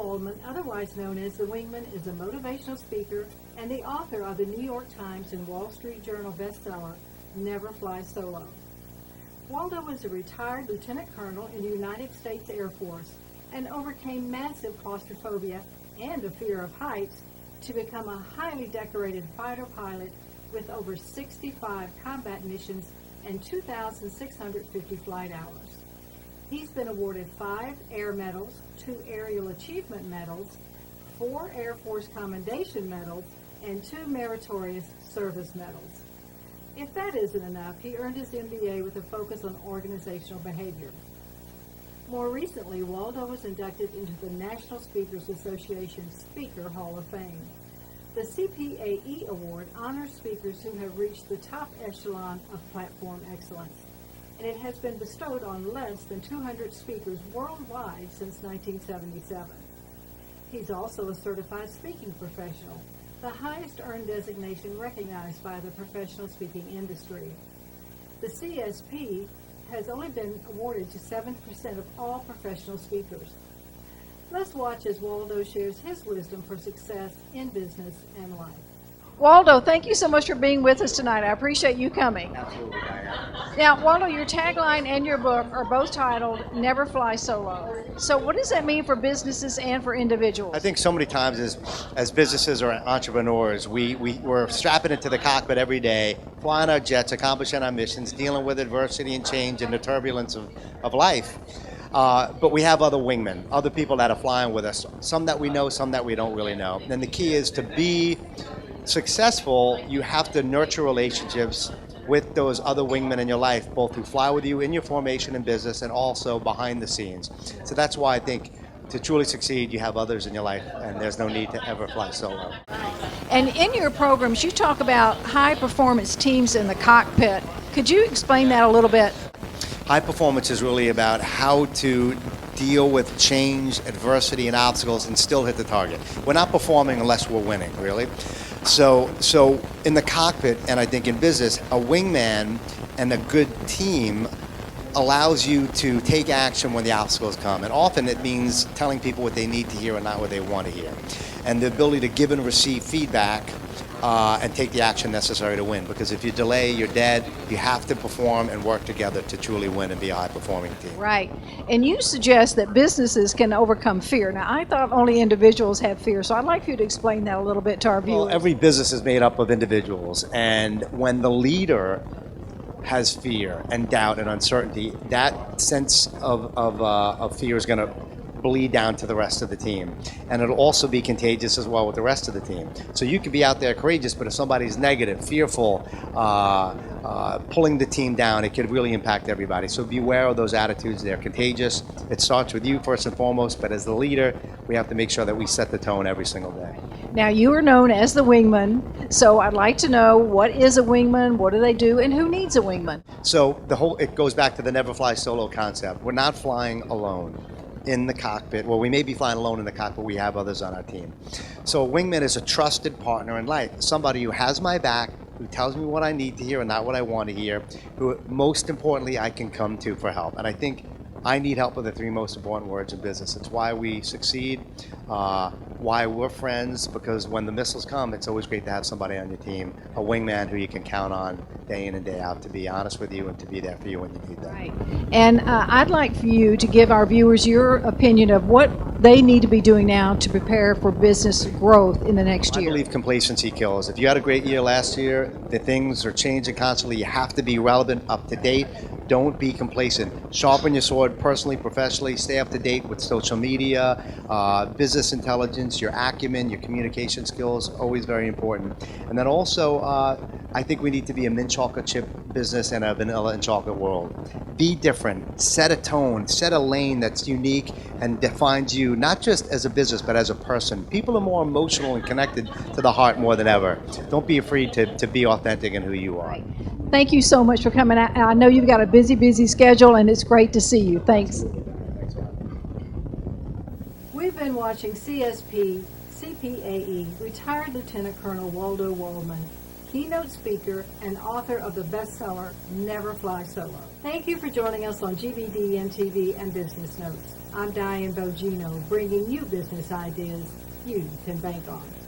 Waldman, otherwise known as the Wingman, is a motivational speaker and the author of the New York Times and Wall Street Journal bestseller, Never Fly Solo. Waldo was a retired lieutenant colonel in the United States Air Force and overcame massive claustrophobia and a fear of heights to become a highly decorated fighter pilot with over 65 combat missions and 2,650 flight hours. He's been awarded 5 Air Medals, 2 Aerial Achievement Medals, 4 Air Force Commendation Medals, and 2 Meritorious Service Medals. If that isn't enough, he earned his MBA with a focus on organizational behavior. More recently, Waldo was inducted into the National Speakers Association Speaker Hall of Fame. The CPAE Award honors speakers who have reached the top echelon of platform excellence, and it has been bestowed on less than 200 speakers worldwide since 1977. He's also a certified speaking professional, the highest earned designation recognized by the professional speaking industry. The CSP has only been awarded to 7% of all professional speakers. Let's watch as Waldo shares his wisdom for success in business and life. Waldo, thank you so much for being with us tonight. I appreciate you coming. Absolutely, Diane. Now, Waldo, your tagline and your book are both titled Never Fly Solo. So what does that mean for businesses and for individuals? I think so many times as businesses or entrepreneurs, we're strapping into the cockpit every day, flying our jets, accomplishing our missions, dealing with adversity and change and the turbulence of life. But we have other wingmen, other people that are flying with us, some that we know, some that we don't really know. And the key is to be successful, you have to nurture relationships with those other wingmen in your life, both who fly with you in your formation and business and also behind the scenes. So that's why I think to truly succeed, you have others in your life, and there's no need to ever fly solo. And in your programs, you talk about high-performance teams in the cockpit. Could you explain that a little bit? High performance is really about how to deal with change, adversity, and obstacles and still hit the target. We're not performing unless we're winning, really. So in the cockpit, and I think in business, a wingman and a good team allows you to take action when the obstacles come. And often it means telling people what they need to hear and not what they want to hear. And the ability to give and receive feedback and take the action necessary to win. Because if you delay, you're dead. You have to perform and work together to truly win and be a high-performing team. Right. And you suggest that businesses can overcome fear. Now, I thought only individuals have fear, so I'd like for you to explain that a little bit to our viewers. Well, every business is made up of individuals, and when the leader has fear and doubt and uncertainty, that sense of fear is going to bleed down to the rest of the team. And it'll also be contagious as well with the rest of the team. So you can be out there courageous, but if somebody's negative, fearful, pulling the team down, it could really impact everybody. So be aware of those attitudes. They're contagious. It starts with you first and foremost, but as the leader, we have to make sure that we set the tone every single day. Now, you are known as the wingman, so I'd like to know, what is a wingman, what do they do, and who needs a wingman? So it goes back to the never fly solo concept. We're not flying alone in the cockpit. Well, we may be flying alone in the cockpit, but we have others on our team. So a wingman is a trusted partner in life, somebody who has my back, who tells me what I need to hear and not what I want to hear, who most importantly I can come to for help. And I think I need help with the 3 most important words in business. It's why we succeed, why we're friends, because when the missiles come, it's always great to have somebody on your team, a wingman who you can count on day in and day out to be honest with you and to be there for you when you need them. Right. And I'd like for you to give our viewers your opinion of what they need to be doing now to prepare for business growth in the next year. I believe complacency kills. If you had a great year last year, the things are changing constantly. You have to be relevant, up to date. Don't be complacent. Sharpen your sword personally, professionally. Stay up to date with social media, business intelligence, your acumen, your communication skills, always very important. And then also, I think we need to be a mint chocolate chip business and a vanilla and chocolate world. Be different. Set a tone. Set a lane that's unique and defines you, not just as a business, but as a person. People are more emotional and connected to the heart more than ever. Don't be afraid to be authentic in who you are. Right. Thank you so much for coming out. I know you've got a busy schedule, and it's great to see you. Thanks. We've been watching CPAE retired Lieutenant Colonel Waldo Waldman keynote speaker, and author of the bestseller, Never Fly Solo. Thank you for joining us on GBDNtv and Business Notes. I'm Diane Bogino, bringing you business ideas you can bank on.